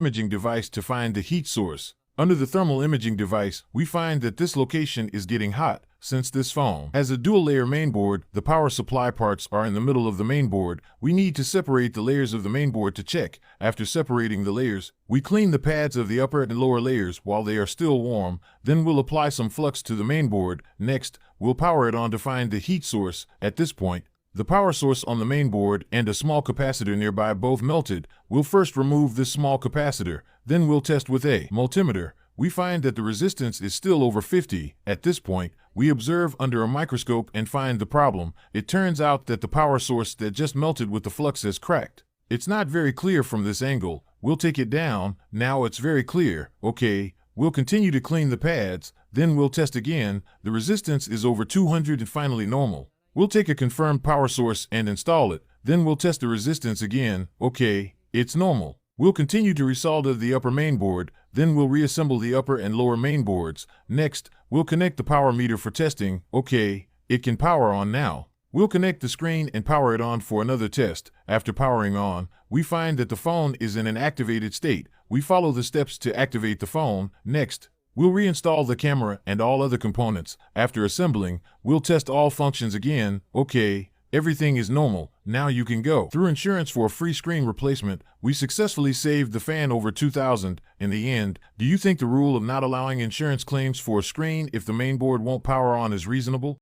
imaging device to find the heat source. Under the thermal imaging device, we find that this location is getting hot. Since this phone has a dual-layer mainboard, the power supply parts are in the middle of the mainboard. We need to separate the layers of the mainboard to check. After separating the layers, we clean the pads of the upper and lower layers while they are still warm. Then we'll apply some flux to the mainboard. Next, we'll power it on to find the heat source. At this point, the power source on the mainboard and a small capacitor nearby both melted. We'll first remove this small capacitor, then we'll test with a multimeter. We find that the resistance is still over 50. At this point, we observe under a microscope and find the problem. It turns out that the power source that just melted with the flux has cracked. It's not very clear from this angle. We'll take it down. Now it's very clear. Okay, we'll continue to clean the pads, then we'll test again. The resistance is over 200 and finally normal. We'll take a confirmed power source and install it. Then we'll test the resistance again. Okay, it's normal. We'll continue to resolder the upper mainboard, then we'll reassemble the upper and lower mainboards. Next, we'll connect the power meter for testing. Okay, it can power on now. We'll connect the screen and power it on for another test. After powering on, we find that the phone is in an activated state. We follow the steps to activate the phone. Next, we'll reinstall the camera and all other components. After assembling, we'll test all functions again. Okay, everything is normal. Now you can go. Through insurance for a free screen replacement, we successfully saved the fan over $2,000. In the end, do you think the rule of not allowing insurance claims for a screen if the mainboard won't power on is reasonable?